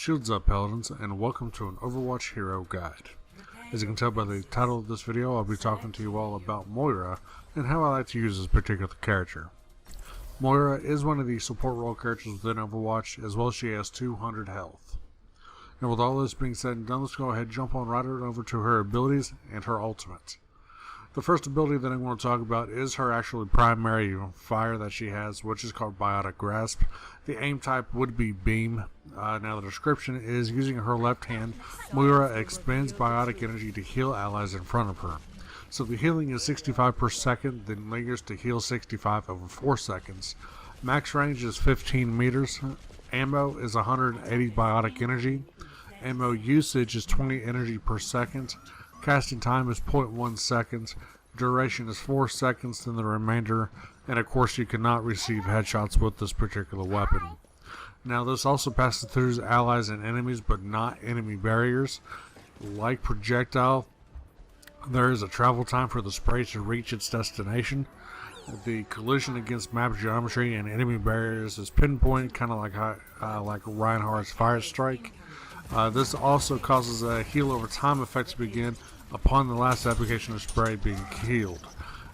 Shields up, Paladins, and welcome to an Overwatch Hero Guide. As you can tell by the title of this video, I'll be talking to you all about Moira and how I like to use this particular character. Moira is one of the support role characters within Overwatch, as well as she has 200 health. And with all this being said and done, let's go ahead and jump on right over to her abilities and her ultimate. The first ability that I'm going to talk about is her actually primary fire that she has, which is called Biotic Grasp. The aim type would be Beam. Now the description is, using her left hand, Moira expends biotic energy to heal allies in front of her. So the healing is 65 per second, then lingers to heal 65 over 4 seconds. Max range is 15 meters. Ammo is 180 biotic energy. Ammo usage is 20 energy per second. Casting time is 0.1 seconds. Duration is 4 seconds, then the remainder. And of course you cannot receive headshots with this particular weapon. Now this also passes through allies and enemies, but not enemy barriers. Like projectile, there is a travel time for the spray to reach its destination. The collision against map geometry and enemy barriers is pinpoint, kind of like Reinhardt's Fire Strike. This also causes a heal over time effect to begin upon the last application of spray being healed.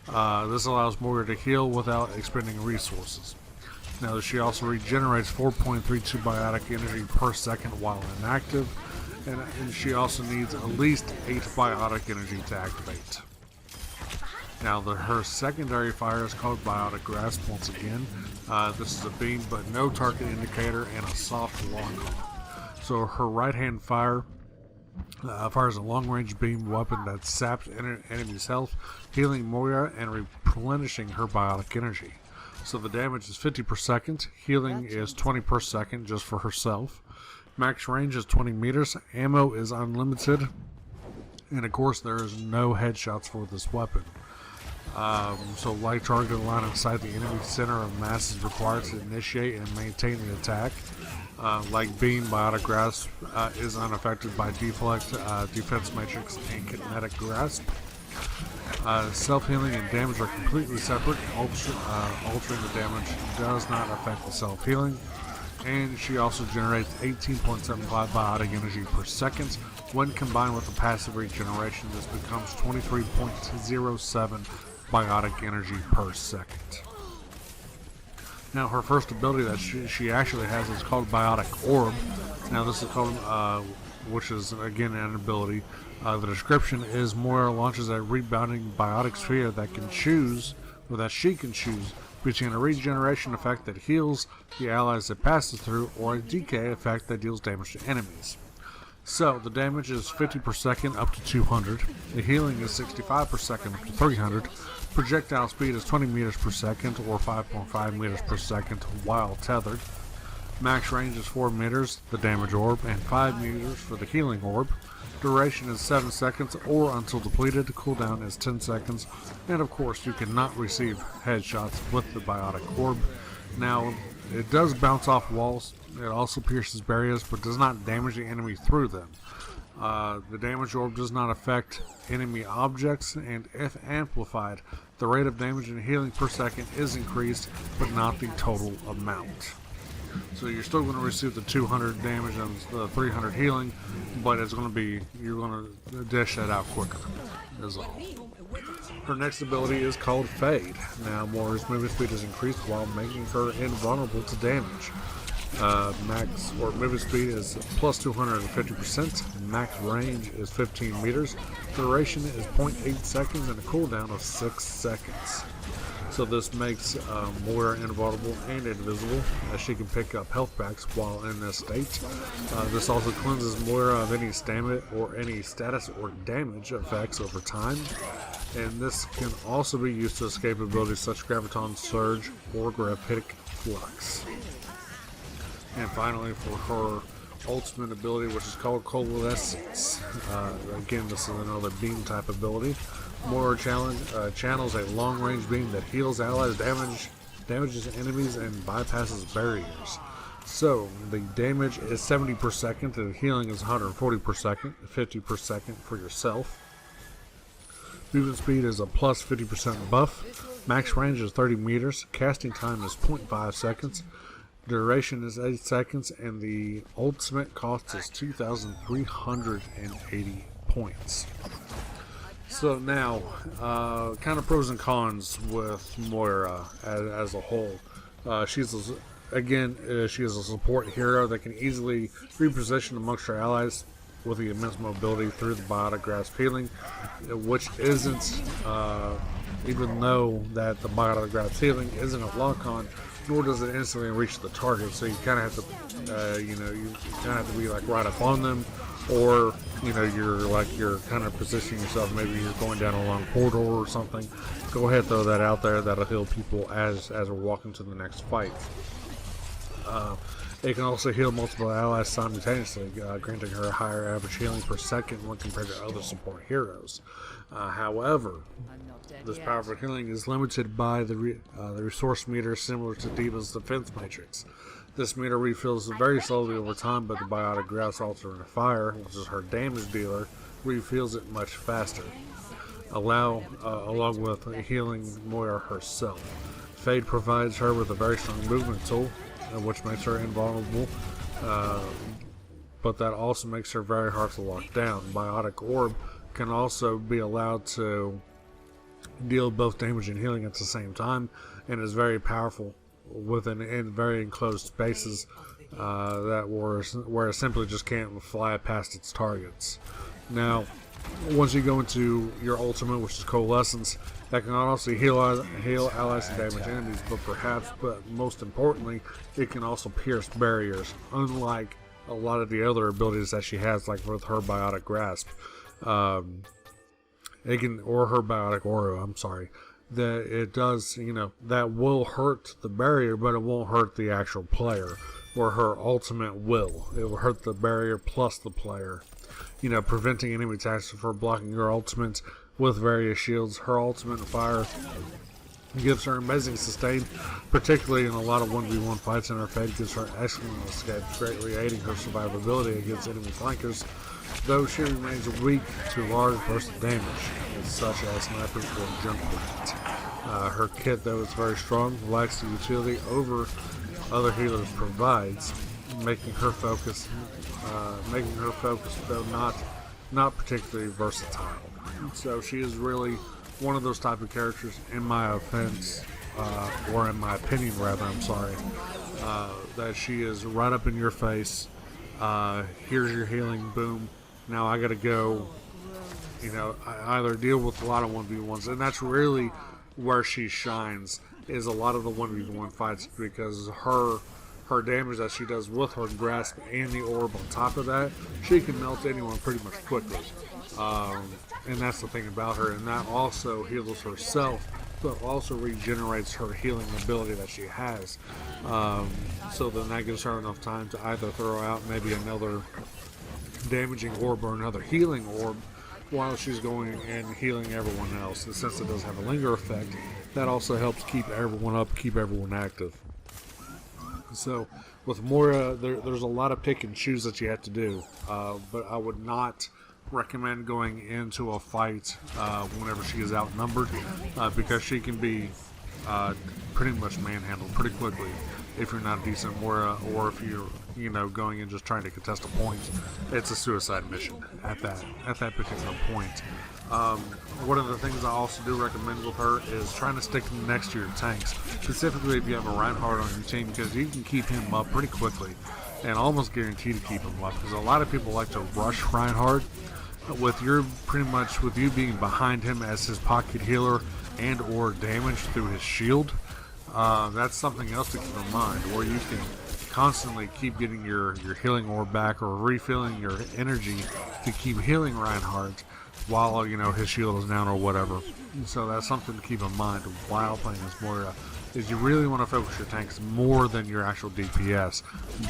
This allows Moira to heal without expending resources. Now she also regenerates 4.32 biotic energy per second while inactive, and she also needs at least 8 biotic energy to activate. Now her secondary fire is called Biotic Grasp once again. This is a beam but no target indicator and a soft long arm. So her right hand fires a long range beam weapon that saps enemy's health, healing Moira and replenishing her biotic energy. So the damage is 50 per second, healing is 20 per second just for herself. Max range is 20 meters, ammo is unlimited, and of course there is no headshots for this weapon. So light target line inside the enemy center of mass is required to initiate and maintain the attack. Like Beam, Biotic Grasp is unaffected by deflect, defense matrix, and kinetic grasp. Self-healing and damage are completely separate. Altering the damage does not affect the self-healing. And she also generates 18.75 biotic energy per second. When combined with the passive regeneration, this becomes 23.07 biotic energy per second. Now her first ability that she actually has is called Biotic Orb. Now this is called, which is again an ability. The description is Moira launches a rebounding biotic sphere that she can choose between a regeneration effect that heals the allies it passes through or a decay effect that deals damage to enemies. So the damage is 50 per second up to 200. The healing is 65 per second up to 300. Projectile speed is 20 meters per second or 5.5 meters per second while tethered. Max range is 4 meters, the damage orb, and 5 meters for the healing orb. Duration is 7 seconds or until depleted. Cooldown is 10 seconds. And of course you cannot receive headshots with the Biotic Orb. Now it does bounce off walls. It also pierces barriers but does not damage the enemy through them. The damage orb does not affect enemy objects, and if amplified, the rate of damage and healing per second is increased, but not the total amount. So you're still going to receive the 200 damage and the 300 healing, but it's going to be, you're going to dish that out quicker, is all. Her next ability is called Fade. Now Moira's movement speed is increased while making her invulnerable to damage. Max or movement speed is plus 250%. Max range is 15 meters. Duration is 0.8 seconds and a cooldown of 6 seconds. So this makes Moira invulnerable and invisible, as she can pick up health packs while in this state. This also cleanses Moira of any stamina or any status or damage effects over time. And this can also be used to escape abilities such as Graviton Surge or Gravitic Flux. And finally, for her ultimate ability, which is called Coalescence. Again, this is another beam type ability. Moira channels a long range beam that heals allies, damages enemies, and bypasses barriers. So the damage is 70 per second, and the healing is 140 per second, 50 per second for yourself. Movement speed is a plus 50% buff. Max range is 30 meters. Casting time is 0.5 seconds. Duration is 8 seconds, and the ultimate cost is 2,380 points. So now, kind of pros and cons with Moira as a whole. She is a support hero that can easily reposition amongst her allies with the immense mobility through the biotic grasp healing, which isn't, even though that the biotic grasp healing isn't a lock-on, nor does it instantly reach the target. So you kind of have to, you kind of have to be like right up on them, or you're kind of positioning yourself. Maybe you're going down a long corridor or something. Go ahead, throw that out there. That'll heal people as we're walking to the next fight. It can also heal multiple allies simultaneously, granting her a higher average healing per second when compared to other support heroes. However, this powerful healing is limited by the resource meter, similar to D.Va's defense matrix. This meter refills very slowly over time, but the biotic grasp altering fire, which is her damage dealer, refills it much faster. Along with healing Moira herself. Fade provides her with a very strong movement tool, which makes her invulnerable, but that also makes her very hard to lock down. Biotic Orb can also be allowed to deal both damage and healing at the same time, and is very powerful in very enclosed spaces where it simply just can't fly past its targets. Now, once you go into your ultimate, which is Coalescence, that can also heal allies and damage enemies, but most importantly, it can also pierce barriers, unlike a lot of the other abilities that she has, like with her Biotic Grasp. Or her Biotic Aura, I'm sorry. That it does, that will hurt the barrier, but it won't hurt the actual player, where her ultimate will. It will hurt the barrier plus the player. Preventing enemy attacks for blocking her ultimate with various shields. Her ultimate fire gives her amazing sustain, particularly in a lot of 1v1 fights, and her fade gives her excellent escape, greatly aiding her survivability against enemy flankers, though she remains weak to large bursts of damage, such as snipers or jump grenades. Her kit, though, is very strong, lacks the utility over other healers provides, making her focus though not particularly versatile. So she is really one of those type of characters, in my opinion, that she is right up in your face. Here's your healing, boom. Now I gotta go, I either deal with a lot of 1v1s, and that's really where she shines, is a lot of the 1v1 fights, because her damage that she does with her grasp and the orb on top of that, she can melt anyone pretty much quickly. And that's the thing about her, and that also heals herself, but also regenerates her healing ability that she has. So then that gives her enough time to either throw out maybe another damaging orb or another healing orb while she's going and healing everyone else. And since it does have a linger effect, that also helps keep everyone up, keep everyone active. So with Moira, there's a lot of pick and choose that you have to do, but I would not recommend going into a fight whenever she is outnumbered, because she can be pretty much manhandled pretty quickly if you're not a decent Moira, or if you're going and just trying to contest a point. It's a suicide mission at that particular point. One of the things I also do recommend with her is trying to stick next to your tanks, specifically if you have a Reinhardt on your team, because you can keep him up pretty quickly and almost guarantee to keep him up, because a lot of people like to rush Reinhardt. With you being behind him as his pocket healer and or damage through his shield, that's something else to keep in mind, where you can constantly keep getting your healing orb back, or refilling your energy to keep healing Reinhardt while his shield is down or whatever. So that's something to keep in mind while playing as Moira, is you really want to focus your tanks more than your actual DPS.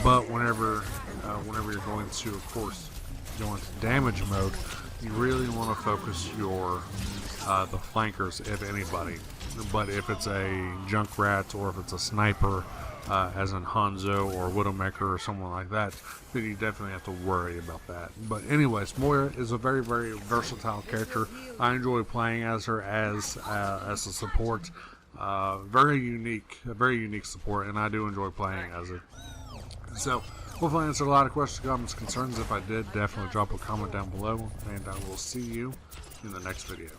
But whenever you're going to, of course, go into damage mode, you really want to focus your the flankers, if anybody. But if it's a Junkrat, or if it's a sniper, as in Hanzo or Widowmaker or someone like that, then you definitely have to worry about that. But anyways, Moira is a very, very versatile character. I enjoy playing as her as a support. Very unique support, and I do enjoy playing as it. So, hopefully I answered a lot of questions, comments, concerns. If I did, definitely drop a comment down below, and I will see you in the next video.